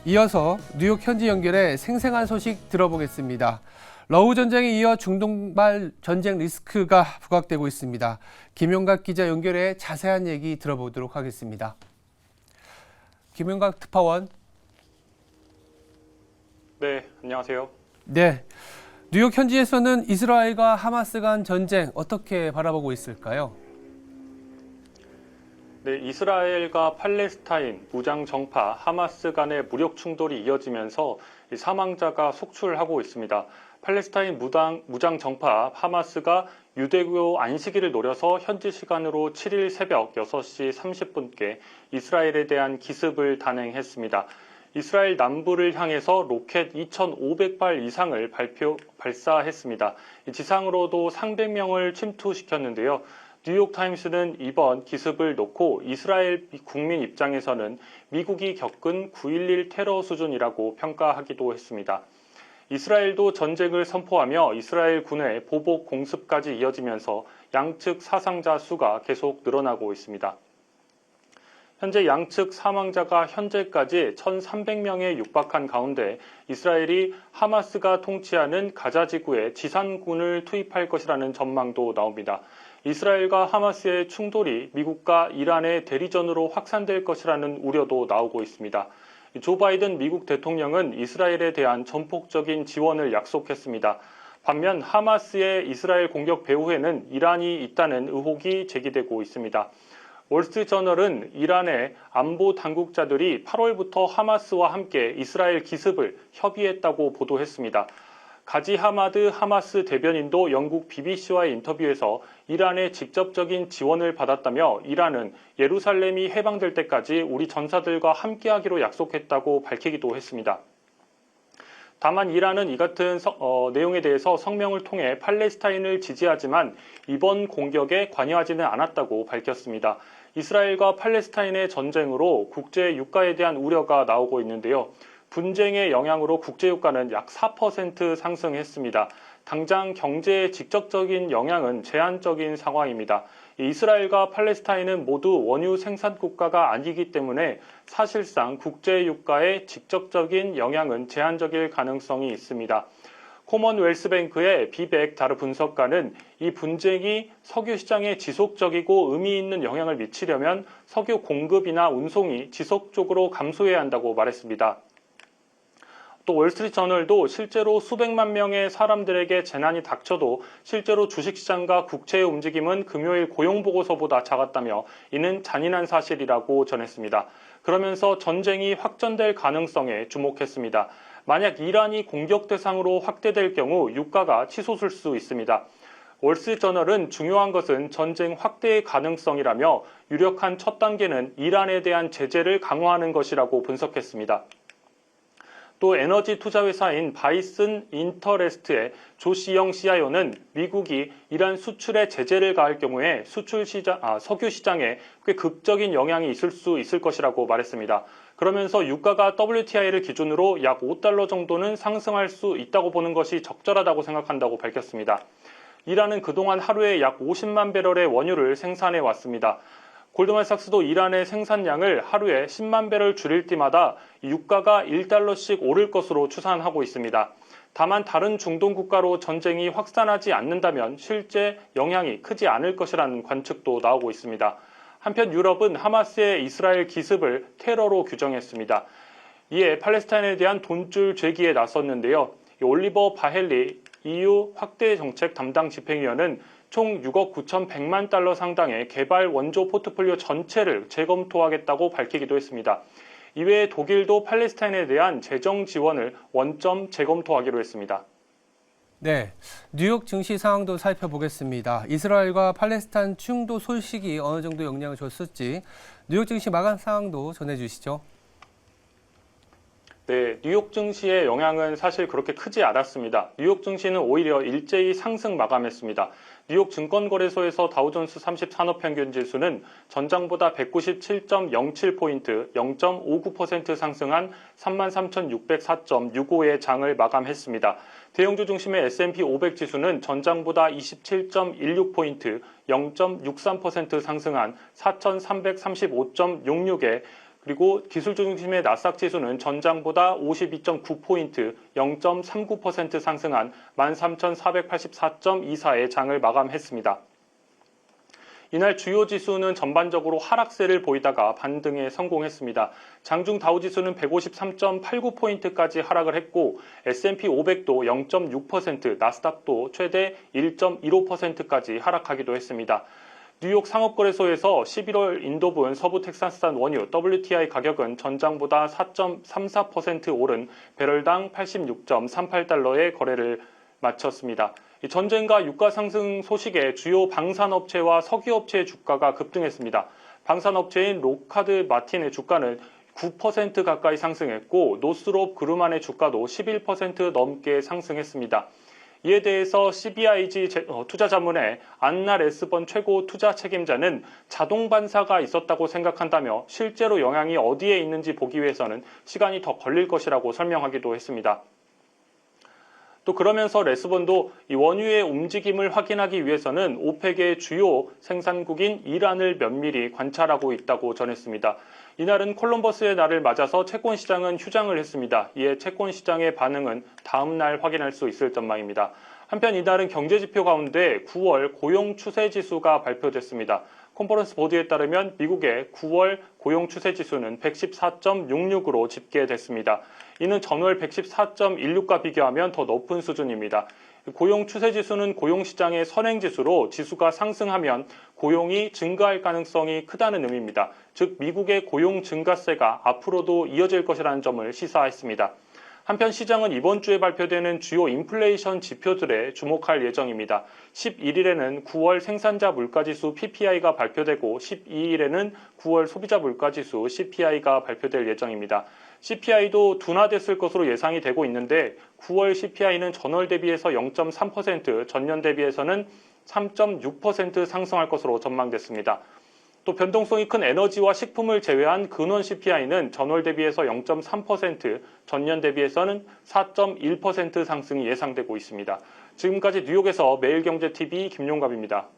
이어서 뉴욕 현지 연결해 생생한 소식 들어보겠습니다. 러우 전쟁에 이어 중동발 전쟁 리스크가 부각되고 있습니다. 김용각 기자 연결해 자세한 얘기 들어보도록 하겠습니다. 김용각 특파원. 네, 안녕하세요. 네, 뉴욕 현지에서는 이스라엘과 하마스 간 전쟁 어떻게 바라보고 있을까요? 네, 이스라엘과 팔레스타인 무장 정파 하마스 간의 무력 충돌이 이어지면서 사망자가 속출하고 있습니다. 팔레스타인 무장 정파 하마스가 유대교 안식일을 노려서 현지 시간으로 7일 새벽 6시 30분께 이스라엘에 대한 기습을 단행했습니다. 이스라엘 남부를 향해서 로켓 2,500발 이상을 발사했습니다. 지상으로도 상백 명을 침투시켰는데요. 뉴욕타임스는 이번 기습을 놓고 이스라엘 국민 입장에서는 미국이 겪은 9.11 테러 수준이라고 평가하기도 했습니다. 이스라엘도 전쟁을 선포하며 이스라엘 군의 보복 공습까지 이어지면서 양측 사상자 수가 계속 늘어나고 있습니다. 현재 양측 사망자가 현재까지 1,300명에 육박한 가운데 이스라엘이 하마스가 통치하는 가자 지구에 지상군을 투입할 것이라는 전망도 나옵니다. 이스라엘과 하마스의 충돌이 미국과 이란의 대리전으로 확산될 것이라는 우려도 나오고 있습니다. 조 바이든 미국 대통령은 이스라엘에 대한 전폭적인 지원을 약속했습니다. 반면 하마스의 이스라엘 공격 배후에는 이란이 있다는 의혹이 제기되고 있습니다. 월스트리트저널은 이란의 안보 당국자들이 8월부터 하마스와 함께 이스라엘 기습을 협의했다고 보도했습니다. 가지 하마드 하마스 대변인도 영국 BBC와의 인터뷰에서 이란의 직접적인 지원을 받았다며 이란은 예루살렘이 해방될 때까지 우리 전사들과 함께하기로 약속했다고 밝히기도 했습니다. 다만 이란은 이 같은 내용에 대해서 성명을 통해 팔레스타인을 지지하지만 이번 공격에 관여하지는 않았다고 밝혔습니다. 이스라엘과 팔레스타인의 전쟁으로 국제 유가에 대한 우려가 나오고 있는데요. 분쟁의 영향으로 국제유가는 약 4% 상승했습니다. 당장 경제에 직접적인 영향은 제한적인 상황입니다. 이스라엘과 팔레스타인은 모두 원유 생산 국가가 아니기 때문에 사실상 국제유가에 직접적인 영향은 제한적일 가능성이 있습니다. 코먼웰스뱅크의 비백 다르 분석가는 이 분쟁이 석유 시장에 지속적이고 의미 있는 영향을 미치려면 석유 공급이나 운송이 지속적으로 감소해야 한다고 말했습니다. 또 월스트리트저널도 실제로 수백만 명의 사람들에게 재난이 닥쳐도 실제로 주식시장과 국채의 움직임은 금요일 고용보고서보다 작았다며 이는 잔인한 사실이라고 전했습니다. 그러면서 전쟁이 확전될 가능성에 주목했습니다. 만약 이란이 공격 대상으로 확대될 경우 유가가 치솟을 수 있습니다. 월스트리트저널은 중요한 것은 전쟁 확대의 가능성이라며 유력한 첫 단계는 이란에 대한 제재를 강화하는 것이라고 분석했습니다. 또 에너지 투자 회사인 바이슨 인터레스트의 조시영 CIO는 미국이 이란 수출에 제재를 가할 경우에 석유 시장에 꽤 극적인 영향이 있을 수 있을 것이라고 말했습니다. 그러면서 유가가 WTI를 기준으로 약 5달러 정도는 상승할 수 있다고 보는 것이 적절하다고 생각한다고 밝혔습니다. 이란은 그동안 하루에 약 50만 배럴의 원유를 생산해 왔습니다. 골드만삭스도 이란의 생산량을 하루에 10만 배럴 줄일 때마다 유가가 1달러씩 오를 것으로 추산하고 있습니다. 다만 다른 중동 국가로 전쟁이 확산하지 않는다면 실제 영향이 크지 않을 것이라는 관측도 나오고 있습니다. 한편 유럽은 하마스의 이스라엘 기습을 테러로 규정했습니다. 이에 팔레스타인에 대한 돈줄 제기에 나섰는데요. 올리버 바헬리 EU 확대 정책 담당 집행위원은 총 6억 9,100만 달러 상당의 개발 원조 포트폴리오 전체를 재검토하겠다고 밝히기도 했습니다. 이외에 독일도 팔레스타인에 대한 재정 지원을 원점 재검토하기로 했습니다. 네, 뉴욕 증시 상황도 살펴보겠습니다. 이스라엘과 팔레스타인 충돌 소식이 어느 정도 영향을 줬을지 뉴욕 증시 마감 상황도 전해주시죠. 네, 뉴욕 증시의 영향은 사실 그렇게 크지 않았습니다. 뉴욕 증시는 오히려 일제히 상승 마감했습니다. 뉴욕 증권거래소에서 다우존스 30 산업평균 지수는 전장보다 197.07포인트, 0.59% 상승한 33,604.65의 장을 마감했습니다. 대형주 중심의 S&P 500 지수는 전장보다 27.16포인트, 0.63% 상승한 4,335.66의 그리고 기술 중심의 나스닥 지수는 전장보다 52.9포인트, 0.39% 상승한 13,484.24의 장을 마감했습니다. 이날 주요 지수는 전반적으로 하락세를 보이다가 반등에 성공했습니다. 장중 다우지수는 153.89포인트까지 하락을 했고 S&P 500도 0.6%, 나스닥도 최대 1.15%까지 하락하기도 했습니다. 뉴욕 상업거래소에서 11월 인도분 서부 텍사스산 원유 WTI 가격은 전장보다 4.34% 오른 배럴당 86.38달러의 거래를 마쳤습니다. 전쟁과 유가 상승 소식에 주요 방산업체와 석유업체의 주가가 급등했습니다. 방산업체인 록하드 마틴의 주가는 9% 가까이 상승했고 노스롭 그루만의 주가도 11% 넘게 상승했습니다. 이에 대해서 CBIG 투자자문의 안나 레스번 최고 투자 책임자는 자동 반사가 있었다고 생각한다며 실제로 영향이 어디에 있는지 보기 위해서는 시간이 더 걸릴 것이라고 설명하기도 했습니다. 또 그러면서 레스번도 이 원유의 움직임을 확인하기 위해서는 오펙의 주요 생산국인 이란을 면밀히 관찰하고 있다고 전했습니다. 이날은 콜럼버스의 날을 맞아서 채권 시장은 휴장을 했습니다. 이에 채권 시장의 반응은 다음 날 확인할 수 있을 전망입니다. 한편 이날은 경제지표 가운데 9월 고용 추세 지수가 발표됐습니다. 컨퍼런스 보드에 따르면 미국의 9월 고용 추세 지수는 114.66으로 집계됐습니다. 이는 전월 114.16과 비교하면 더 높은 수준입니다. 고용 추세 지수는 고용시장의 선행지수로 지수가 상승하면 고용이 증가할 가능성이 크다는 의미입니다. 즉 미국의 고용 증가세가 앞으로도 이어질 것이라는 점을 시사했습니다. 한편 시장은 이번 주에 발표되는 주요 인플레이션 지표들에 주목할 예정입니다. 11일에는 9월 생산자 물가지수 PPI가 발표되고 12일에는 9월 소비자 물가지수 CPI가 발표될 예정입니다. CPI도 둔화됐을 것으로 예상이 되고 있는데 9월 CPI는 전월 대비해서 0.3%, 전년 대비해서는 3.6% 상승할 것으로 전망됐습니다. 또 변동성이 큰 에너지와 식품을 제외한 근원 CPI는 전월 대비해서 0.3%, 전년 대비해서는 4.1% 상승이 예상되고 있습니다. 지금까지 뉴욕에서 매일경제TV 김용갑입니다.